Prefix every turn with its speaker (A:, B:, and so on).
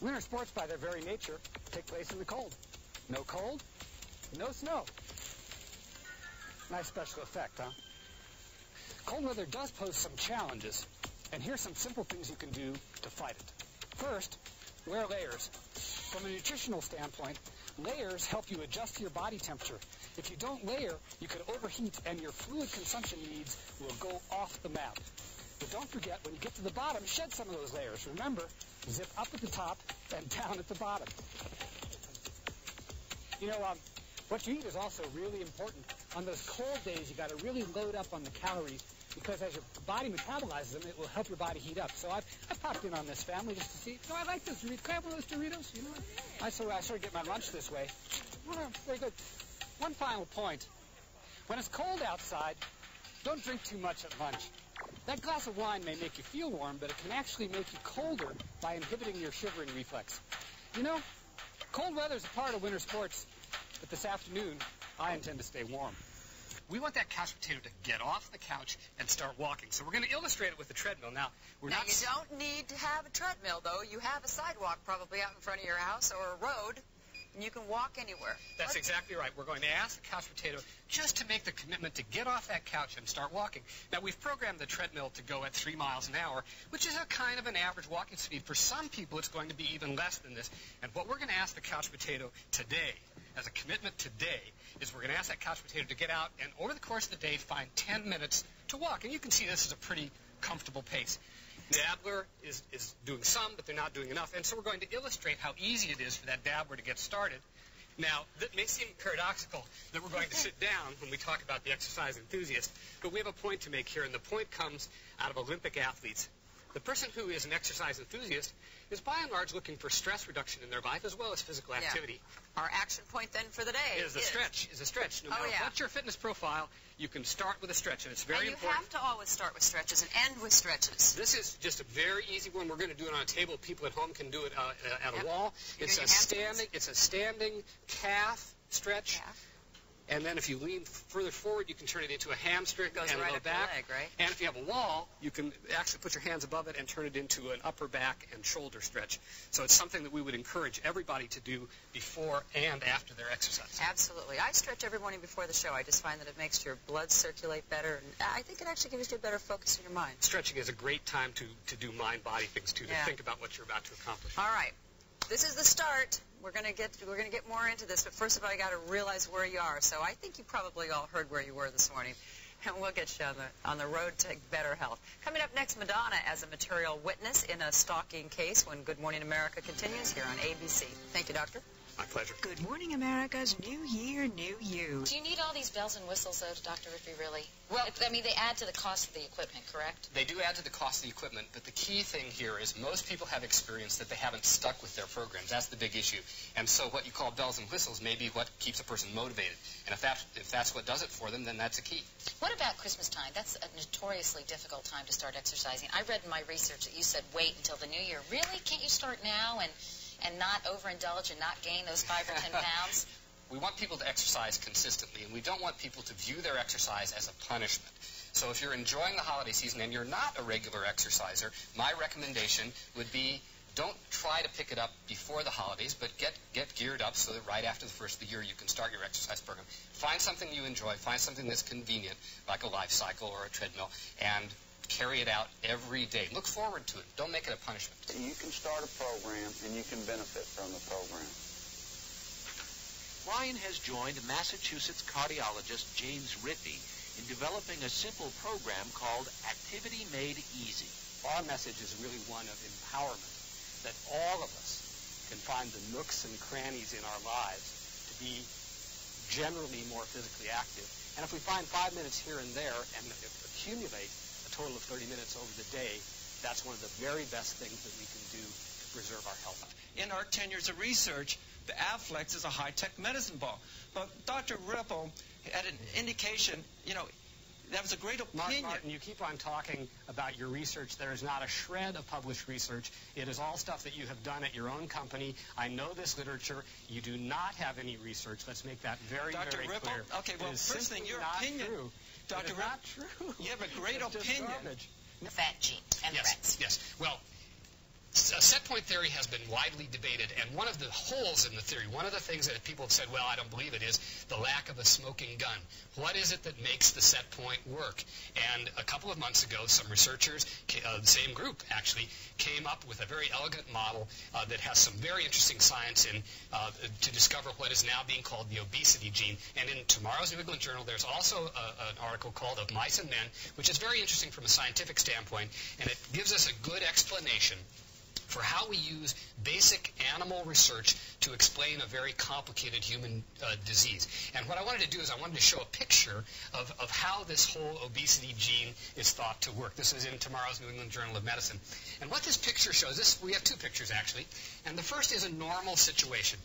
A: Winter sports, by their very nature, take place in the cold. No cold, no snow. Nice special effect, huh? Cold weather does pose some challenges, and here's some simple things you can do to fight it. First, wear layers. From a nutritional standpoint, layers help you adjust to your body temperature. If you don't layer, you could overheat and your fluid consumption needs will go off the map. But don't forget, when you get to the bottom, shed some of those layers. Remember, zip up at the top and down at the bottom. You know, what you eat is also really important. On those cold days, you got to really load up on the calories because as your body metabolizes them, it will help your body heat up. So I've popped in on this family just to see. No, I like those Doritos. Can I have one of those Doritos? You know, I sort of get my lunch this way. Very good. One final point. When it's cold outside, don't drink too much at lunch. That glass of wine may make you feel warm, but it can actually make you colder by inhibiting your shivering reflex. You know, cold weather is a part of winter sports, but this afternoon, I intend to stay warm. We want that couch potato to get off the couch and start walking. So we're going to illustrate it with the treadmill. Now, you
B: don't need to have a treadmill, though. You have a sidewalk probably out in front of your house or a road, and you can walk anywhere.
A: That's exactly right. We're going to ask the couch potato just to make the commitment to get off that couch and start walking. Now, we've programmed the treadmill to go at 3 miles an hour, which is a kind of an average walking speed. For some people, it's going to be even less than this. And what we're going to ask the couch potato today, as a commitment today, is we're going to ask that couch potato to get out and over the course of the day find 10 minutes to walk. And you can see this is a pretty comfortable pace. Dabbler is doing some, but they're not doing enough. And so we're going to illustrate how easy it is for that dabbler to get started. Now, that may seem paradoxical that we're going to sit down when we talk about the exercise enthusiast, but we have a point to make here, and the point comes out of Olympic athletes. The person who is an exercise enthusiast is by and large looking for stress reduction in their life as well as physical activity.
B: Our action point then for the day
A: is a stretch. No matter what's your fitness profile, you can start with a stretch, and it's very important.
B: And you have to always start with stretches and end with stretches.
A: This is just a very easy one. We're going to do it on a table. People at home can do it at a wall. It's a standing calf stretch. And then if you lean further forward, you can turn it into a hamstring and a low back.
B: Leg, right?
A: And if you have a wall, you can actually put your hands above it and turn it into an upper back and shoulder stretch. So it's something that we would encourage everybody to do before and after their exercise.
B: Absolutely. I stretch every morning before the show. I just find that it makes your blood circulate better. And I think it actually gives you a better focus in your mind.
A: Stretching is a great time to do mind-body things, too, to think about what you're about to accomplish.
B: All right. This is the start. We're going to get more into this, but first of all, you got to realize where you are. So I think you probably all heard where you were this morning, and we'll get you on the road to better health. Coming up next, Madonna as a material witness in a stalking case when Good Morning America continues here on ABC. Thank you, Doctor.
A: My pleasure.
C: Good Morning America's New Year, New You.
D: Do you need all these bells and whistles, though, Dr. Rippe, really? Well, I mean, they add to the cost of the equipment, correct?
A: They do add to the cost of the equipment, but the key thing here is most people have experienced that they haven't stuck with their programs. That's the big issue. And so what you call bells and whistles may be what keeps a person motivated. And if that's what does it for them, then that's a key.
D: What about Christmas time? That's a notoriously difficult time to start exercising. I read in my research that you said wait until the new year. Really? Can't you start now and not overindulge and not gain those 5 or 10 pounds?
A: We want people to exercise consistently, and we don't want people to view their exercise as a punishment. So if you're enjoying the holiday season and you're not a regular exerciser, my recommendation would be don't try to pick it up before the holidays, but get geared up so that right after the first of the year you can start your exercise program. Find something you enjoy, find something that's convenient, like a life cycle or a treadmill, and carry it out every day. Look forward to it. Don't make it a punishment.
E: You can start a program and you can benefit from the program.
F: Ryan has joined Massachusetts cardiologist James Rippe in developing a simple program called Activity Made Easy.
A: Our message is really one of empowerment, that all of us can find the nooks and crannies in our lives to be generally more physically active. And if we find 5 minutes here and there and accumulate total of 30 minutes over the day, that's one of the very best things that we can do to preserve our health.
G: In our 10 years of research, the Afflex is a high-tech medicine ball. But Dr. Rippe had an indication, that was a great opinion.
A: Martin, you keep on talking about your research. There is not a shred of published research. It is all stuff that you have done at your own company. I know this literature. You do not have any research. Let's make that very, very clear.
G: Dr. Rippe, okay, well, first thing, your opinion.
A: True.
G: Dr.
A: Rippe, not true.
G: You have a great opinion.
D: The fat gene and the rats.
A: Yes. Well, set point theory has been widely debated, and one of the holes in the theory, one of the things that people have said, well, I don't believe it, is the lack of a smoking gun. What is it that makes the set point work? And a couple of months ago, some researchers, the same group actually, came up with a very elegant model that has some very interesting science in to discover what is now being called the obesity gene. And in tomorrow's New England Journal, there's also an article called Of Mice and Men, which is very interesting from a scientific standpoint, and it gives us a good explanation for how we use basic animal research to explain a very complicated human disease. And what I wanted to do is I wanted to show a picture of how this whole obesity gene is thought to work. This is in tomorrow's New England Journal of Medicine. And what this picture shows, we have two pictures actually, and the first is a normal situation.